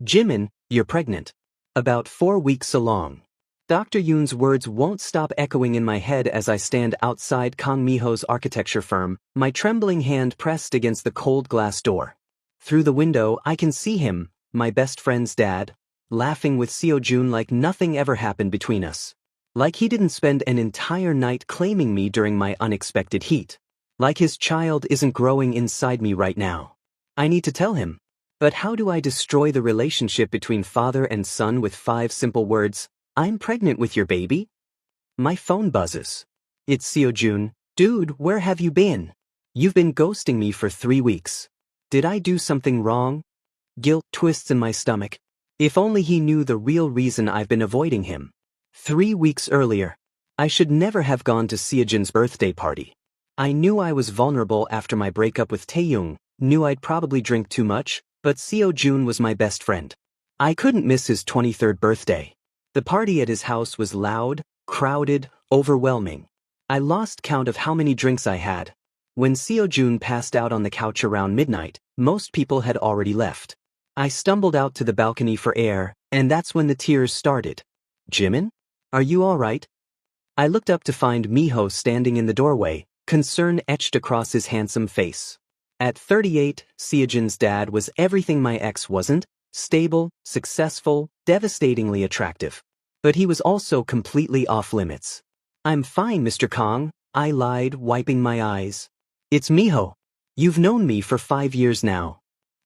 Jimin, you're pregnant. About 4 weeks along. Dr. Yoon's words won't stop echoing in my head as I stand outside Kang Miho's architecture firm, my trembling hand pressed against the cold glass door. Through the window, I can see him, my best friend's dad, laughing with Seo-jun like nothing ever happened between us. Like he didn't spend an entire night claiming me during my unexpected heat. Like his child isn't growing inside me right now. I need to tell him. But how do I destroy the relationship between father and son with 5 simple words? I'm pregnant with your baby? My phone buzzes. It's Seo-jun. Dude, where have you been? You've been ghosting me for 3 weeks. Did I do something wrong? Guilt twists in my stomach. If only he knew the real reason I've been avoiding him. 3 weeks earlier, I should never have gone to Seo-jun's birthday party. I knew I was vulnerable after my breakup with Taeyoung, knew I'd probably drink too much, but Seo-jun was my best friend. I couldn't miss his 23rd birthday. The party at his house was loud, crowded, overwhelming. I lost count of how many drinks I had. When Seo-jun passed out on the couch around midnight, most people had already left. I stumbled out to the balcony for air, and that's when the tears started. Jimin? Are you all right? I looked up to find Miho standing in the doorway, concern etched across his handsome face. At 38, Seo-jun's dad was everything my ex wasn't: stable, successful, devastatingly attractive. But he was also completely off limits. I'm fine, Mr. Kang, I lied, wiping my eyes. It's Miho. You've known me for 5 years now.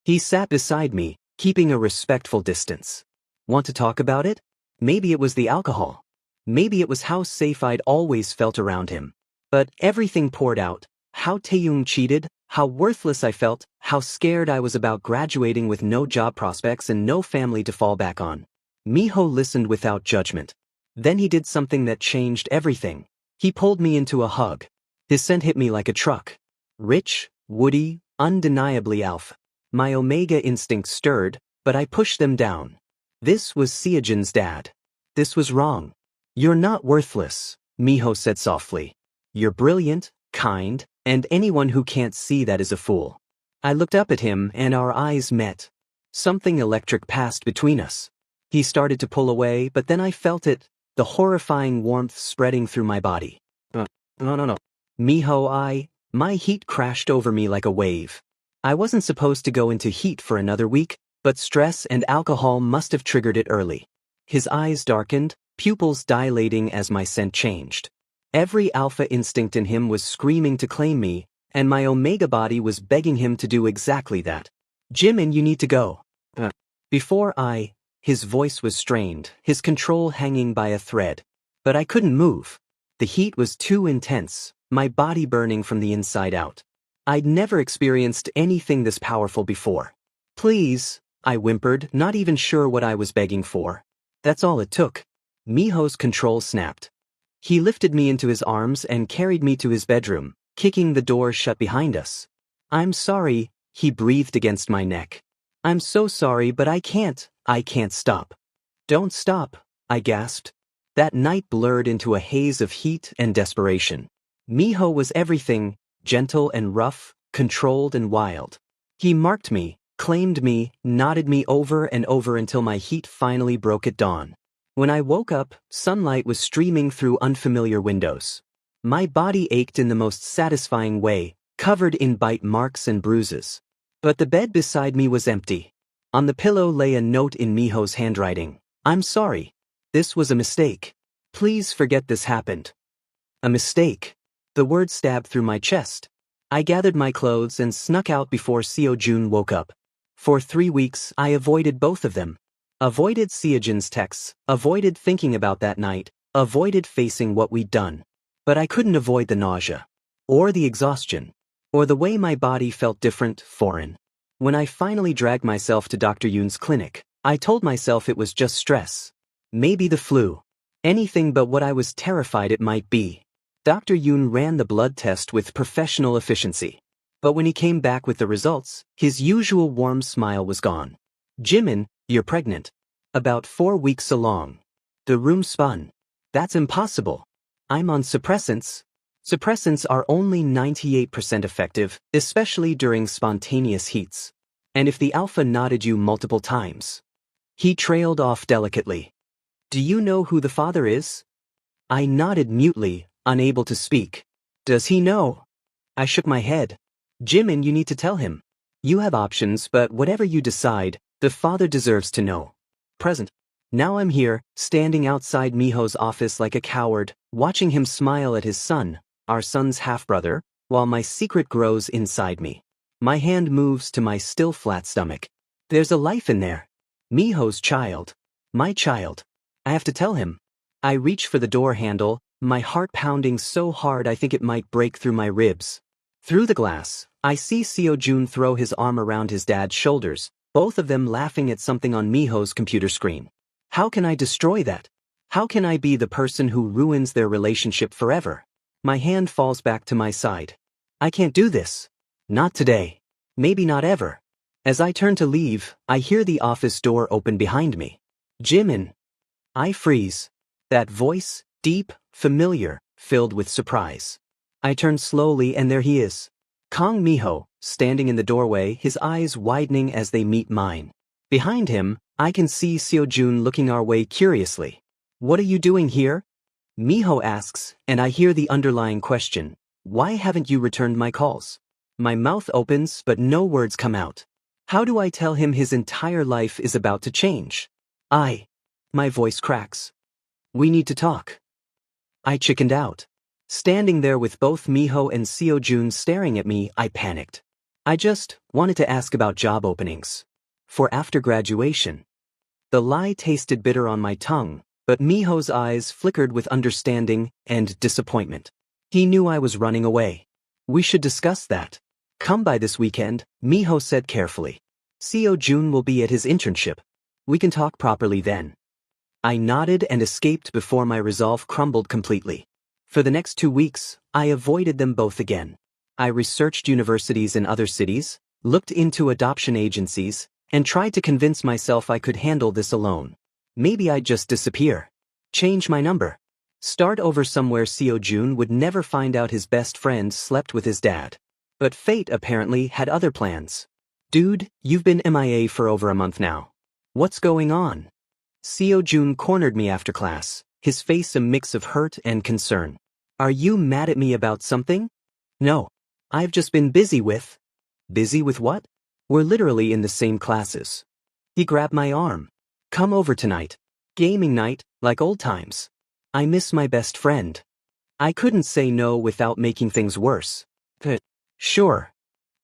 He sat beside me, keeping a respectful distance. Want to talk about it? Maybe it was the alcohol. Maybe it was how safe I'd always felt around him. But everything poured out. How Taeyoung cheated, how worthless I felt, how scared I was about graduating with no job prospects and no family to fall back on. Miho listened without judgment. Then he did something that changed everything. He pulled me into a hug. His scent hit me like a truck. Rich, woody, undeniably alpha. My omega instincts stirred, but I pushed them down. This was Seo-jun's dad. This was wrong. You're not worthless, Miho said softly. You're brilliant, kind, and anyone who can't see that is a fool. I looked up at him and our eyes met. Something electric passed between us. He started to pull away, but then I felt it, the horrifying warmth spreading through my body. No. Miho, my heat crashed over me like a wave. I wasn't supposed to go into heat for another week, but stress and alcohol must have triggered it early. His eyes darkened, pupils dilating as my scent changed. Every alpha instinct in him was screaming to claim me, and my omega body was begging him to do exactly that. Jimin, you need to go. His voice was strained, his control hanging by a thread. But I couldn't move. The heat was too intense, my body burning from the inside out. I'd never experienced anything this powerful before. Please, I whimpered, not even sure what I was begging for. That's all it took. Miho's control snapped. He lifted me into his arms and carried me to his bedroom, kicking the door shut behind us. I'm sorry, he breathed against my neck. I'm so sorry, but I can't stop. Don't stop, I gasped. That night blurred into a haze of heat and desperation. Miho was everything, gentle and rough, controlled and wild. He marked me, claimed me, nodded me over and over until my heat finally broke at dawn. When I woke up, sunlight was streaming through unfamiliar windows. My body ached in the most satisfying way, covered in bite marks and bruises. But the bed beside me was empty. On the pillow lay a note in Miho's handwriting. I'm sorry. This was a mistake. Please forget this happened. A mistake. The word stabbed through my chest. I gathered my clothes and snuck out before Seo-jun woke up. For 3 weeks, I avoided both of them. Avoided Seo-jun's texts, avoided thinking about that night, avoided facing what we'd done. But I couldn't avoid the nausea. Or the exhaustion. Or the way my body felt different, foreign. When I finally dragged myself to Dr. Yoon's clinic, I told myself it was just stress. Maybe the flu. Anything but what I was terrified it might be. Dr. Yoon ran the blood test with professional efficiency. But when he came back with the results, his usual warm smile was gone. Jimin, you're pregnant. About 4 weeks along. The room spun. That's impossible. I'm on suppressants. Suppressants are only 98% effective, especially during spontaneous heats. And if the alpha nodded you multiple times, He trailed off delicately. Do you know who the father is? I nodded mutely, unable to speak. Does he know? I shook my head. Jimin, you need to tell him. You have options, but whatever you decide, the father deserves to know. Present. Now I'm here, standing outside Miho's office like a coward, watching him smile at his son, our son's half-brother, while my secret grows inside me. My hand moves to my still flat stomach. There's a life in there. Miho's child. My child. I have to tell him. I reach for the door handle, my heart pounding so hard I think it might break through my ribs. Through the glass, I see Seo-jun throw his arm around his dad's shoulders, both of them laughing at something on Miho's computer screen. How can I destroy that? How can I be the person who ruins their relationship forever? My hand falls back to my side. I can't do this. Not today. Maybe not ever. As I turn to leave, I hear the office door open behind me. Jimin. I freeze. That voice, deep, familiar, filled with surprise. I turn slowly and there he is. Kang Miho, standing in the doorway, his eyes widening as they meet mine. Behind him, I can see Seo-jun looking our way curiously. What are you doing here? Miho asks, and I hear the underlying question. Why haven't you returned my calls? My mouth opens, but no words come out. How do I tell him his entire life is about to change? My voice cracks. We need to talk. I chickened out. Standing there with both Miho and Seo-jun staring at me, I panicked. I just wanted to ask about job openings. For after graduation. The lie tasted bitter on my tongue, but Miho's eyes flickered with understanding and disappointment. He knew I was running away. We should discuss that. Come by this weekend, Miho said carefully. Seo-jun will be at his internship. We can talk properly then. I nodded and escaped before my resolve crumbled completely. For the next 2 weeks, I avoided them both again. I researched universities in other cities, looked into adoption agencies, and tried to convince myself I could handle this alone. Maybe I'd just disappear. Change my number. Start over somewhere Seo-jun would never find out his best friend slept with his dad. But fate apparently had other plans. Dude, you've been MIA for over a month now. What's going on? Seo-jun cornered me after class, his face a mix of hurt and concern. Are you mad at me about something? No. I've just been busy with... Busy with what? We're literally in the same classes. He grabbed my arm. Come over tonight. Gaming night, like old times. I miss my best friend. I couldn't say no without making things worse. Sure.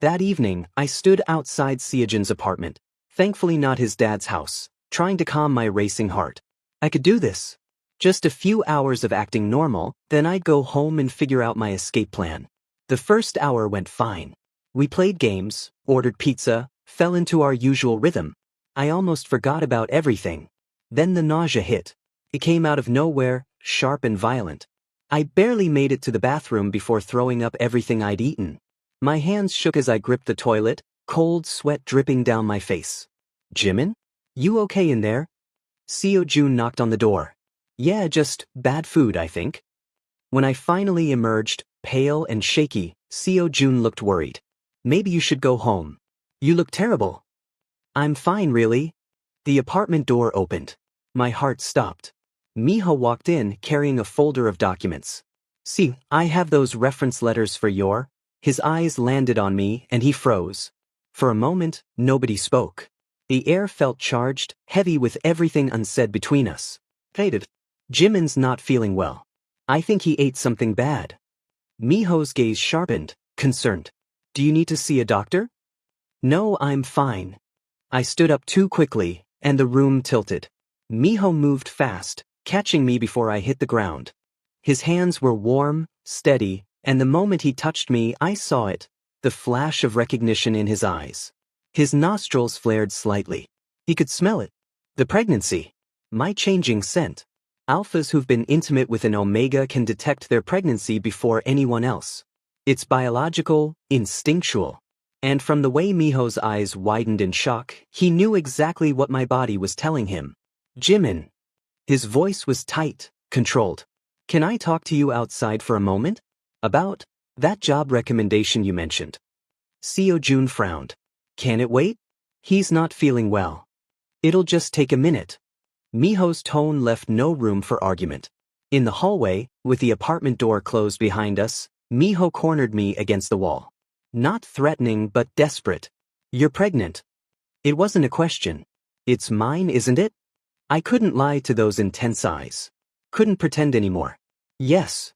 That evening, I stood outside Seo-jun's apartment, thankfully not his dad's house, trying to calm my racing heart. I could do this. Just a few hours of acting normal, then I'd go home and figure out my escape plan. The first hour went fine. We played games, ordered pizza, fell into our usual rhythm. I almost forgot about everything. Then the nausea hit. It came out of nowhere, sharp and violent. I barely made it to the bathroom before throwing up everything I'd eaten. My hands shook as I gripped the toilet, cold sweat dripping down my face. Jimin? You okay in there? Seo-jun knocked on the door. Yeah, just bad food, I think. When I finally emerged, pale and shaky, Seo-jun looked worried. Maybe you should go home. You look terrible. I'm fine, really. The apartment door opened. My heart stopped. Miho walked in, carrying a folder of documents. See, I have those reference letters for your... His eyes landed on me, and he froze. For a moment, nobody spoke. The air felt charged, heavy with everything unsaid between us. Jimin's not feeling well. I think he ate something bad. Miho's gaze sharpened, concerned. Do you need to see a doctor? No, I'm fine. I stood up too quickly, and the room tilted. Miho moved fast, catching me before I hit the ground. His hands were warm, steady, and the moment he touched me, I saw it, the flash of recognition in his eyes. His nostrils flared slightly. He could smell it. The pregnancy. My changing scent. Alphas who've been intimate with an omega can detect their pregnancy before anyone else. It's biological, instinctual. And from the way Miho's eyes widened in shock, he knew exactly what my body was telling him. Jimin. His voice was tight, controlled. Can I talk to you outside for a moment? About that job recommendation you mentioned. Seo-jun frowned. Can it wait? He's not feeling well. It'll just take a minute. Miho's tone left no room for argument. In the hallway, with the apartment door closed behind us, Miho cornered me against the wall. Not threatening but desperate. You're pregnant. It wasn't a question. It's mine, isn't it? I couldn't lie to those intense eyes. Couldn't pretend anymore. Yes.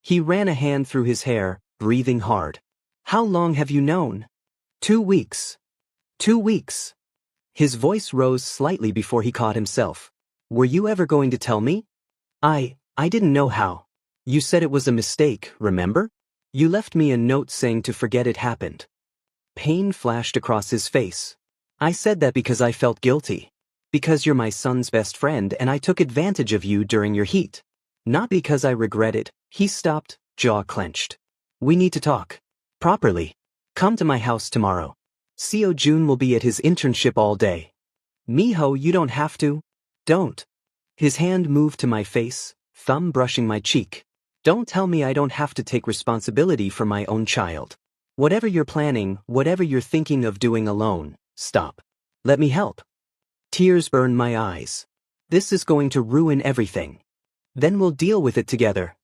He ran a hand through his hair, breathing hard. How long have you known? 2 weeks. 2 weeks. His voice rose slightly before he caught himself. Were you ever going to tell me? I didn't know how. You said it was a mistake, remember? You left me a note saying to forget it happened. Pain flashed across his face. I said that because I felt guilty. Because you're my son's best friend and I took advantage of you during your heat. Not because I regret it. He stopped, jaw clenched. We need to talk. Properly. Come to my house tomorrow. Seo Jun will be at his internship all day. Miho, you don't have to. Don't. His hand moved to my face, thumb brushing my cheek. Don't tell me I don't have to take responsibility for my own child. Whatever you're planning, whatever you're thinking of doing alone, stop. Let me help. Tears burned my eyes. This is going to ruin everything. Then we'll deal with it together.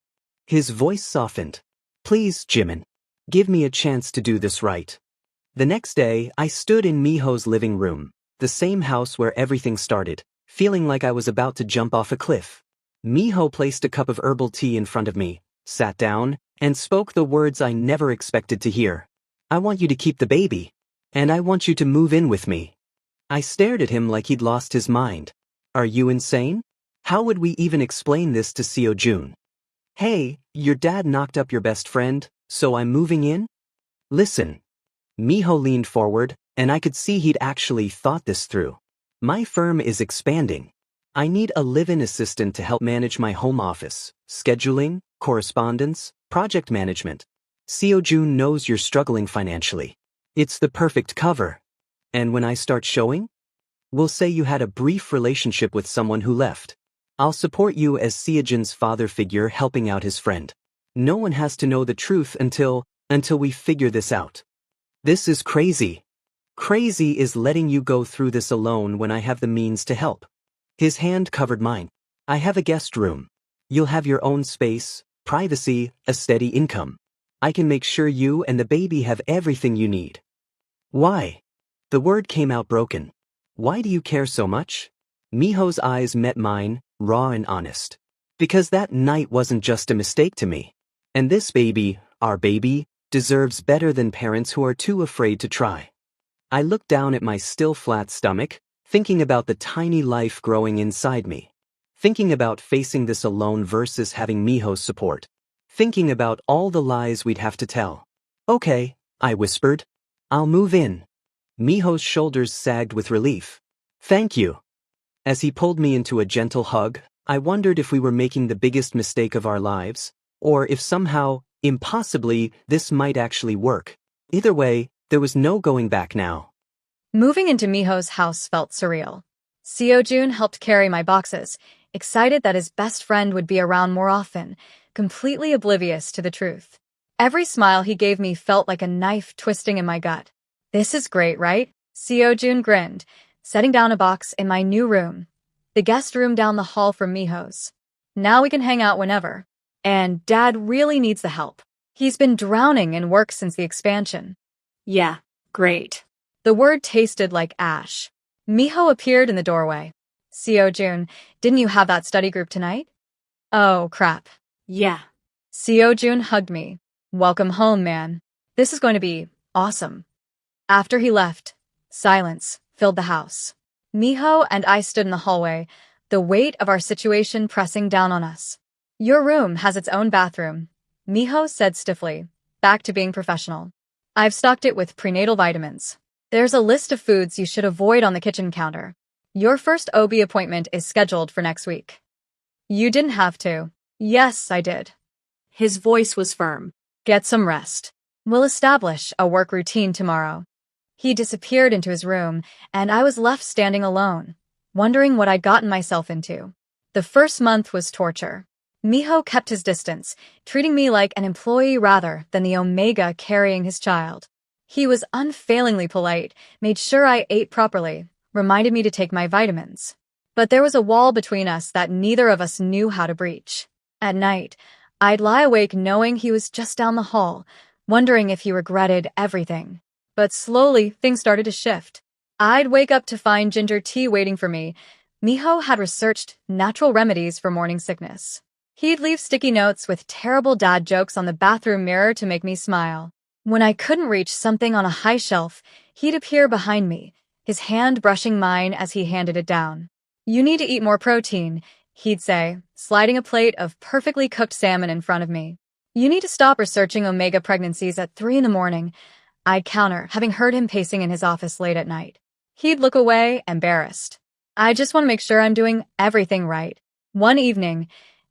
His voice softened. Please, Jimin. Give me a chance to do this right. The next day, I stood in Miho's living room, the same house where everything started, feeling like I was about to jump off a cliff. Miho placed a cup of herbal tea in front of me, sat down, and spoke the words I never expected to hear. I want you to keep the baby. And I want you to move in with me. I stared at him like he'd lost his mind. Are you insane? How would we even explain this to Seo Jun? Hey, your dad knocked up your best friend, so I'm moving in? Listen. Miho leaned forward, and I could see he'd actually thought this through. My firm is expanding. I need a live-in assistant to help manage my home office, scheduling, correspondence, project management. Seo Jun knows you're struggling financially. It's the perfect cover. And when I start showing? We'll say you had a brief relationship with someone who left. I'll support you as Seojun's father figure helping out his friend. No one has to know the truth until we figure this out. This is crazy. Crazy is letting you go through this alone when I have the means to help. His hand covered mine. I have a guest room. You'll have your own space, privacy, a steady income. I can make sure you and the baby have everything you need. Why? The word came out broken. Why do you care so much? Miho's eyes met mine, raw and honest. Because that night wasn't just a mistake to me. And this baby, our baby, deserves better than parents who are too afraid to try. I looked down at my still flat stomach, thinking about the tiny life growing inside me. Thinking about facing this alone versus having Miho's support. Thinking about all the lies we'd have to tell. Okay, I whispered. I'll move in. Miho's shoulders sagged with relief. Thank you. As he pulled me into a gentle hug, I wondered if we were making the biggest mistake of our lives, or if somehow, impossibly, this might actually work. Either way, there was no going back now. Moving into Miho's house felt surreal. Seo Jun helped carry my boxes, excited that his best friend would be around more often, completely oblivious to the truth. Every smile he gave me felt like a knife twisting in my gut. This is great, right? Seo Jun grinned, setting down a box in my new room, the guest room down the hall from Miho's. Now we can hang out whenever. And Dad really needs the help. He's been drowning in work since the expansion. Yeah, great. The word tasted like ash. Miho appeared in the doorway. Seo Jun, didn't you have that study group tonight? Oh, crap. Yeah. Seo Jun hugged me. Welcome home, man. This is going to be awesome. After he left, silence filled the house. Miho and I stood in the hallway, the weight of our situation pressing down on us. Your room has its own bathroom, Miho said stiffly, back to being professional. I've stocked it with prenatal vitamins. There's a list of foods you should avoid on the kitchen counter. Your first OB appointment is scheduled for next week. You didn't have to. Yes, I did. His voice was firm. Get some rest. We'll establish a work routine tomorrow. He disappeared into his room, and I was left standing alone, wondering what I'd gotten myself into. The first month was torture. Miho kept his distance, treating me like an employee rather than the Omega carrying his child. He was unfailingly polite, made sure I ate properly, reminded me to take my vitamins. But there was a wall between us that neither of us knew how to breach. At night, I'd lie awake knowing he was just down the hall, wondering if he regretted everything. But slowly, things started to shift. I'd wake up to find ginger tea waiting for me. Miho had researched natural remedies for morning sickness. He'd leave sticky notes with terrible dad jokes on the bathroom mirror to make me smile. When I couldn't reach something on a high shelf, he'd appear behind me, his hand brushing mine as he handed it down. "You need to eat more protein," he'd say, sliding a plate of perfectly cooked salmon in front of me. "You need to stop researching omega pregnancies at 3 in the morning," I'd counter, having heard him pacing in his office late at night. He'd look away, embarrassed. "I just want to make sure I'm doing everything right." One evening,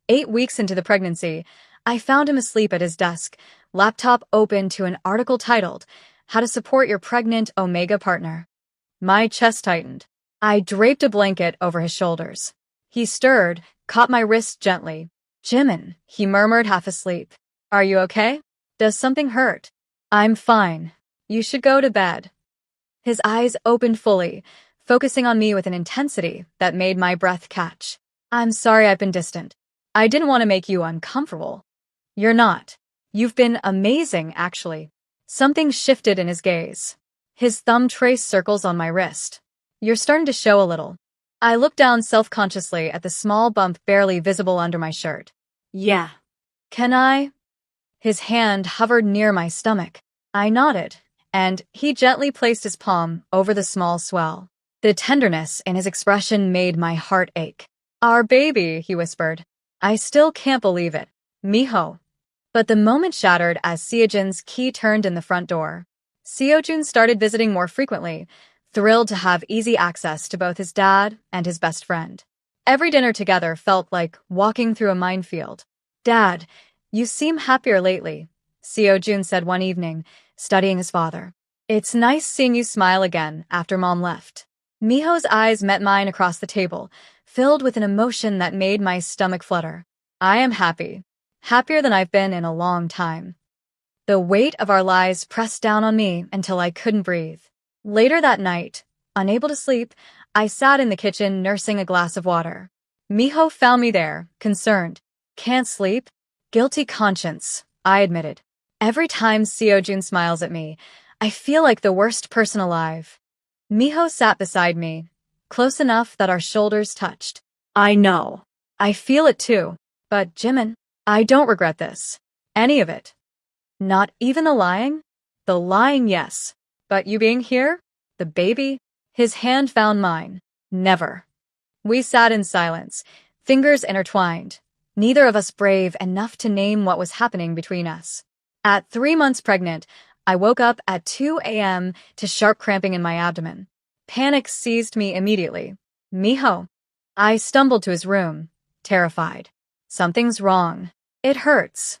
8 weeks into the pregnancy, I found him asleep at his desk, laptop open to an article titled, "How to Support Your Pregnant Omega Partner." My chest tightened. I draped a blanket over his shoulders. He stirred, caught my wrist gently. "Jimin," he murmured, half asleep. "Are you okay? Does something hurt?" "I'm fine. You should go to bed." His eyes opened fully, focusing on me with an intensity that made my breath catch. "I'm sorry I've been distant. I didn't want to make you uncomfortable." "You're not. You've been amazing, actually." Something shifted in his gaze. His thumb traced circles on my wrist. "You're starting to show a little." I looked down self-consciously at the small bump barely visible under my shirt. Yeah. "Can I?" His hand hovered near my stomach. I nodded, and he gently placed his palm over the small swell. The tenderness in his expression made my heart ache. "Our baby," he whispered. "I still can't believe it. Miho." But the moment shattered as Seojun's key turned in the front door. Seojun started visiting more frequently, thrilled to have easy access to both his dad and his best friend. Every dinner together felt like walking through a minefield. "Dad, you seem happier lately," Seojun said one evening, studying his father. "It's nice seeing you smile again after Mom left." Miho's eyes met mine across the table, filled with an emotion that made my stomach flutter. "I am happy. Happier than I've been in a long time." The weight of our lives pressed down on me until I couldn't breathe. Later that night, unable to sleep, I sat in the kitchen nursing a glass of water. Miho found me there, concerned. "Can't sleep?" "Guilty conscience," I admitted. "Every time Seojun smiles at me, I feel like the worst person alive." Miho sat beside me, close enough that our shoulders touched. I know. "I feel it too. But Jimin, I don't regret this. Any of it. Not even the lying?" "The lying, yes. But you being here? The baby?" His hand found mine. "Never." We sat in silence, fingers intertwined, neither of us brave enough to name what was happening between us. At 3 months pregnant, I woke up at 2 a.m. to sharp cramping in my abdomen. Panic seized me immediately. "Miho." I stumbled to his room, terrified. "Something's wrong. It hurts."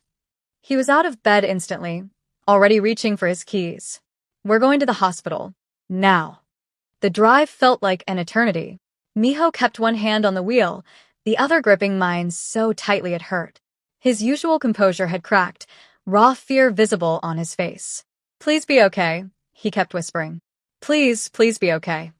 He was out of bed instantly, already reaching for his keys. "We're going to the hospital. Now." The drive felt like an eternity. Miho kept one hand on the wheel, the other gripping mine so tightly it hurt. His usual composure had cracked, raw fear visible on his face. "Please be okay," he kept whispering. "Please, please be okay."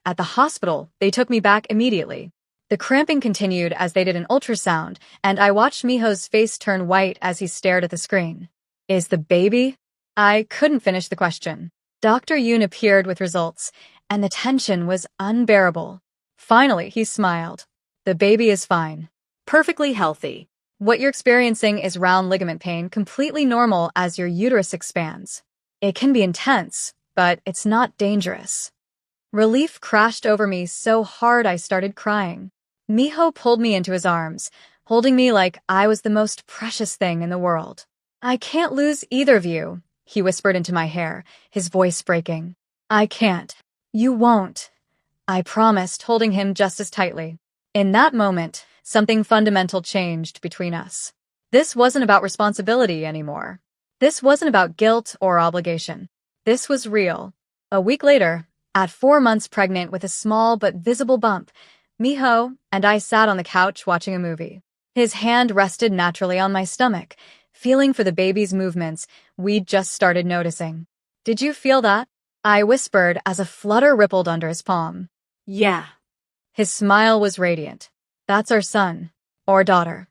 At the hospital, they took me back immediately. The cramping continued as they did an ultrasound, and I watched Miho's face turn white as he stared at the screen. "Is the baby?" I couldn't finish the question. Dr. Yoon appeared with results, and the tension was unbearable. Finally, he smiled. "The baby is fine. Perfectly healthy." What you're experiencing is round ligament pain, completely normal as your uterus expands. It can be intense, but it's not dangerous." Relief crashed over me so hard I started crying. Miho pulled me into his arms, holding me like I was the most precious thing in the world. "I can't lose either of you," he whispered into my hair, his voice breaking. "I can't." "You won't," I promised, holding him just as tightly. In that moment, something fundamental changed between us. This wasn't about responsibility anymore. This wasn't about guilt or obligation. This was real. A week later, at 4 months pregnant with a small but visible bump, Miho and I sat on the couch watching a movie. His hand rested naturally on my stomach, feeling for the baby's movements we'd just started noticing. "Did you feel that?" I whispered as a flutter rippled under his palm. Yeah. His smile was radiant. That's our son. Or daughter.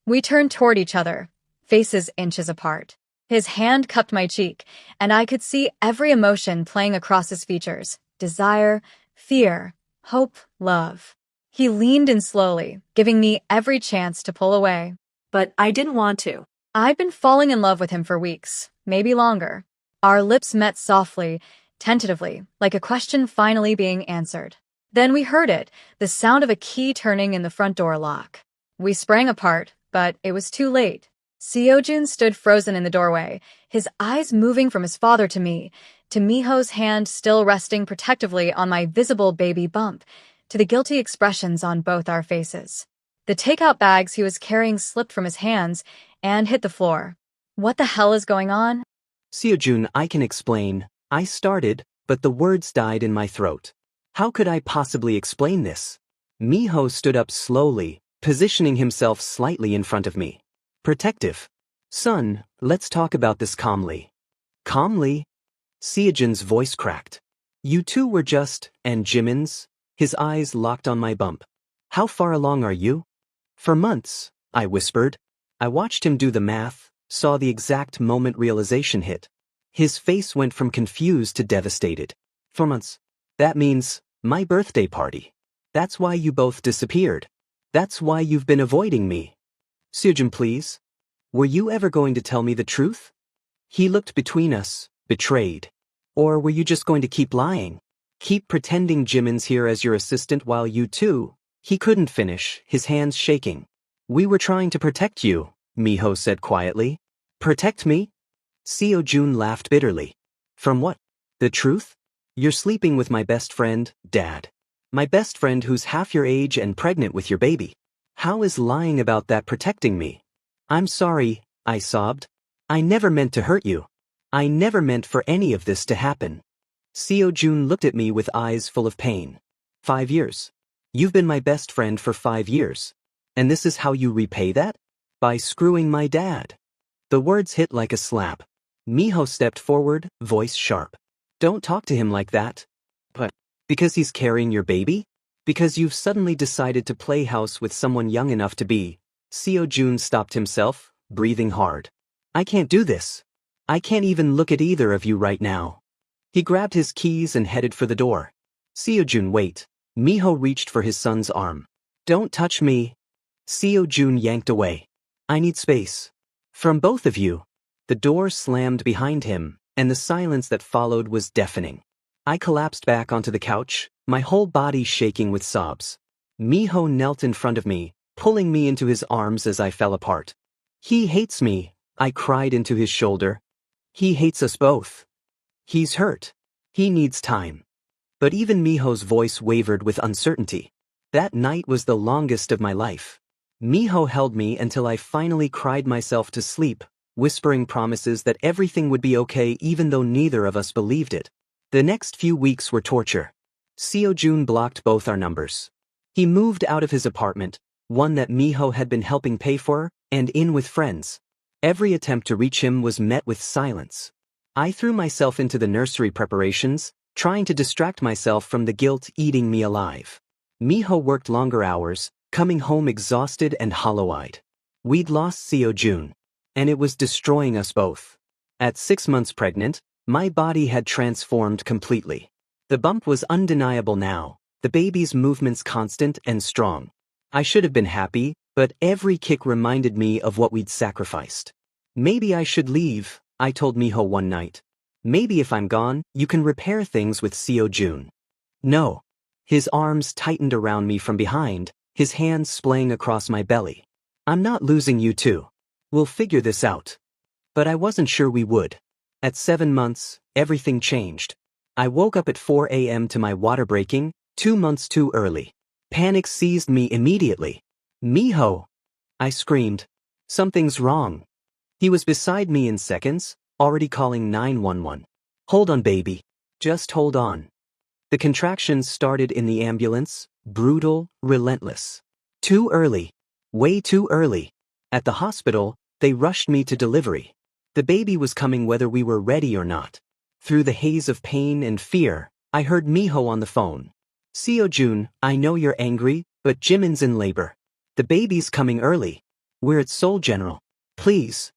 We turned toward each other, faces inches apart. His hand cupped my cheek, and I could see every emotion playing across his features. Desire, fear, hope, love. He leaned in slowly, giving me every chance to pull away. But I didn't want to. I'd been falling in love with him for weeks, maybe longer. Our lips met softly, tentatively, like a question finally being answered. Then we heard it, the sound of a key turning in the front door lock. We sprang apart, but it was too late. Seojun stood frozen in the doorway, his eyes moving from his father to me, to Miho's hand still resting protectively on my visible baby bump, to the guilty expressions on both our faces. The takeout bags he was carrying slipped from his hands and hit the floor. What the hell is going on? Seojun, I can explain. I started, but the words died in my throat. How could I possibly explain this? Miho stood up slowly, positioning himself slightly in front of me. Protective. Son, let's talk about this calmly. Calmly? Seojun's voice cracked. You two were just, and Jimin's? His eyes locked on my bump. How far along are you? For months, I whispered. I watched him do the math, saw the exact moment realization hit. His face went from confused to devastated. 4 months. That means, my birthday party. That's why you both disappeared. That's why you've been avoiding me. Seojun, please. Were you ever going to tell me the truth? He looked between us, betrayed. Or were you just going to keep lying? Keep pretending Jimin's here as your assistant while you two? He couldn't finish, his hands shaking. We were trying to protect you, Miho said quietly. Protect me? Seojun laughed bitterly. From what? The truth? You're sleeping with my best friend, Dad. My best friend who's half your age and pregnant with your baby. How is lying about that protecting me? I'm sorry, I sobbed. I never meant to hurt you. I never meant for any of this to happen. Seojun looked at me with eyes full of pain. 5 years. You've been my best friend for 5 years. And this is how you repay that? By screwing my dad. The words hit like a slap. Miho stepped forward, voice sharp. Don't talk to him like that. But, because he's carrying your baby? Because you've suddenly decided to play house with someone young enough to be. Seojun stopped himself, breathing hard. I can't do this. I can't even look at either of you right now. He grabbed his keys and headed for the door. Seojun, wait. Miho reached for his son's arm. Don't touch me. Seojun yanked away. I need space. From both of you. The door slammed behind him, and the silence that followed was deafening. I collapsed back onto the couch, my whole body shaking with sobs. Miho knelt in front of me, pulling me into his arms as I fell apart. He hates me, I cried into his shoulder. He hates us both. He's hurt. He needs time. But even Miho's voice wavered with uncertainty. That night was the longest of my life. Miho held me until I finally cried myself to sleep, whispering promises that everything would be okay even though neither of us believed it. The next few weeks were torture. Seojun blocked both our numbers. He moved out of his apartment, one that Miho had been helping pay for, and in with friends. Every attempt to reach him was met with silence. I threw myself into the nursery preparations, trying to distract myself from the guilt eating me alive. Miho worked longer hours, coming home exhausted and hollow-eyed. We'd lost Seojun, and it was destroying us both. At 6 months pregnant, my body had transformed completely. The bump was undeniable now, the baby's movements constant and strong. I should have been happy, but every kick reminded me of what we'd sacrificed. Maybe I should leave, I told Miho one night. Maybe if I'm gone, you can repair things with Seojun. No. His arms tightened around me from behind, his hands splaying across my belly. I'm not losing you too. We'll figure this out. But I wasn't sure we would. At 7 months, everything changed. I woke up at 4 a.m. to my water breaking, 2 months too early. Panic seized me immediately. Miho! I screamed. Something's wrong. He was beside me in seconds, already calling 911. Hold on, baby. Just hold on. The contractions started in the ambulance, brutal, relentless. Too early. Way too early. At the hospital, they rushed me to delivery. The baby was coming whether we were ready or not. Through the haze of pain and fear, I heard Miho on the phone. Seo-jun, I know you're angry, but Jimin's in labor. The baby's coming early. We're at Seoul General. Please.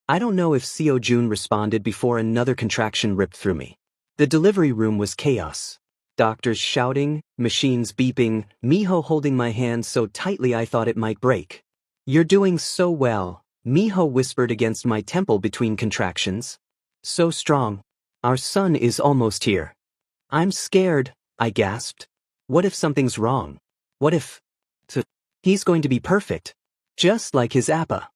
I don't know if Seo-jun responded before another contraction ripped through me. The delivery room was chaos. Doctors shouting, machines beeping, Miho holding my hand so tightly I thought it might break. You're doing so well, Miho whispered against my temple between contractions. So strong. Our son is almost here. I'm scared, I gasped. What if something's wrong? What if... He's going to be perfect. Just like his appa.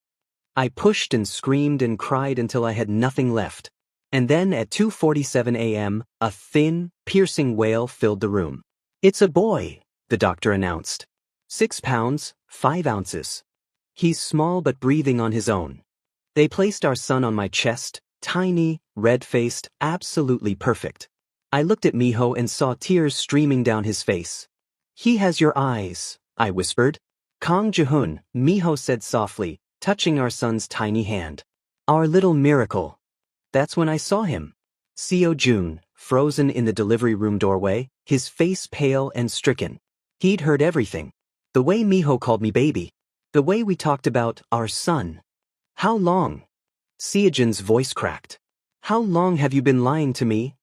I pushed and screamed and cried until I had nothing left. And then at 2:47 a.m., a thin, piercing wail filled the room. It's a boy, the doctor announced. 6 pounds, 5 ounces. He's small but breathing on his own. They placed our son on my chest, tiny, red-faced, absolutely perfect. I looked at Miho and saw tears streaming down his face. He has your eyes, I whispered. Kang Ji-hoon, Miho said softly, touching our son's tiny hand. Our little miracle. That's when I saw him. Seo-jun, frozen in the delivery room doorway, his face pale and stricken. He'd heard everything. The way Miho called me baby. The way we talked about our son. How long? Seo-jun's voice cracked. How long have you been lying to me?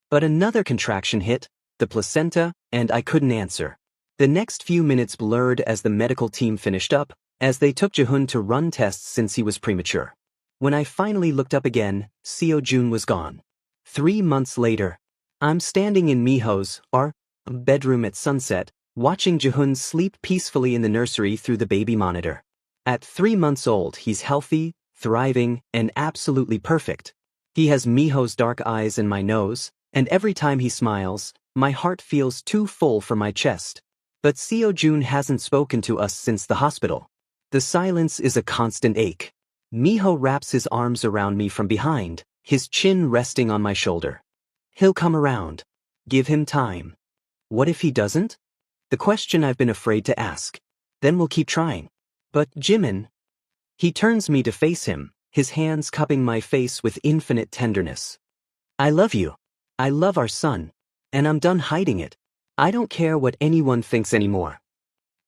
But another contraction hit, the placenta, and I couldn't answer. The next few minutes blurred as the medical team finished up, as they took Ji-hoon to run tests since he was premature. When I finally looked up again, Seo-jun was gone. 3 months later, I'm standing in Miho's, our bedroom at sunset, watching Ji-hoon sleep peacefully in the nursery through the baby monitor. At 3 months old, he's healthy, thriving, and absolutely perfect. He has Miho's dark eyes and my nose, and every time he smiles, my heart feels too full for my chest. But Seo-jun hasn't spoken to us since the hospital. The silence is a constant ache. Miho wraps his arms around me from behind, his chin resting on my shoulder. He'll come around. Give him time. What if he doesn't? The question I've been afraid to ask. Then we'll keep trying. But Jimin... He turns me to face him, his hands cupping my face with infinite tenderness. I love you. I love our son. And I'm done hiding it. I don't care what anyone thinks anymore.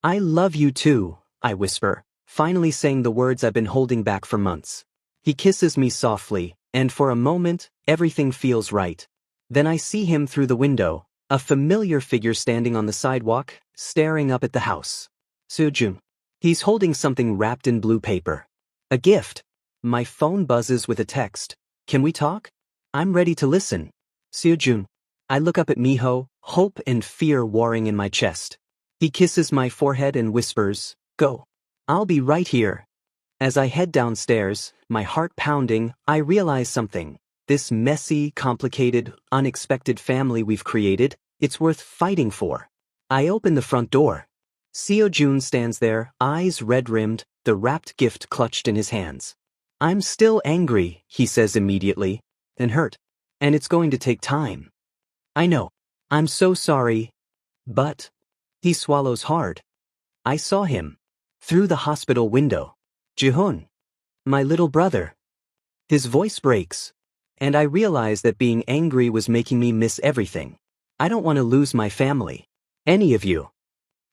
I love you too, I whisper, finally saying the words I've been holding back for months. He kisses me softly, and for a moment, everything feels right. Then I see him through the window, a familiar figure standing on the sidewalk, staring up at the house. Seo-jun. He's holding something wrapped in blue paper. A gift. My phone buzzes with a text. Can we talk? I'm ready to listen. Seo-jun. I look up at Miho, hope and fear warring in my chest. He kisses my forehead and whispers, Go. I'll be right here. As I head downstairs, my heart pounding, I realize something. This messy, complicated, unexpected family we've created, it's worth fighting for. I open the front door. Seo-jun stands there, eyes red-rimmed, the wrapped gift clutched in his hands. I'm still angry, he says immediately, and hurt. And it's going to take time. I know. I'm so sorry. But... He swallows hard. I saw him. Through the hospital window. Ji-hoon. My little brother. His voice breaks. And I realize that being angry was making me miss everything. I don't want to lose my family. Any of you.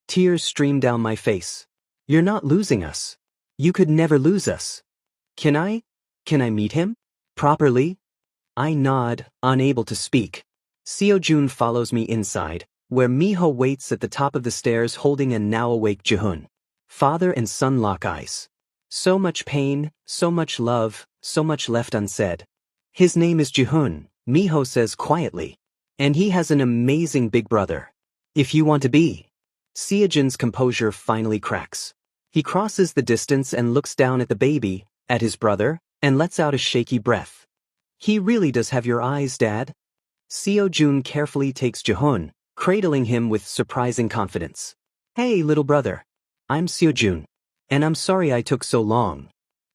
Tears stream down my face. You're not losing us. You could never lose us. Can I meet him? Properly? I nod, unable to speak. Seo-jun follows me inside, where Miho waits at the top of the stairs holding a now-awake Ji-hoon. Father and son lock eyes. So much pain, so much love, so much left unsaid. His name is Ji-hoon, Miho says quietly. And he has an amazing big brother. If you want to be. Seo-jun's composure finally cracks. He crosses the distance and looks down at the baby, at his brother, and lets out a shaky breath. He really does have your eyes, Dad. Seo-jun carefully takes Ji-hoon, cradling him with surprising confidence. Hey, little brother. I'm Seo-jun. And I'm sorry I took so long.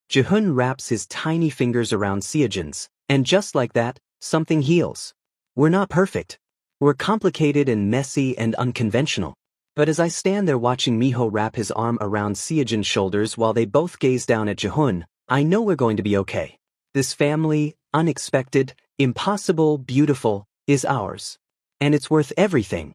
Ji-hoon wraps his tiny fingers around Seo-jun's, and just like that, something heals. We're not perfect. We're complicated and messy and unconventional. But as I stand there watching Miho wrap his arm around Seo-jun's shoulders while they both gaze down at Ji-hoon, I know we're going to be okay. This family, unexpected, impossible, beautiful, is ours. And it's worth everything.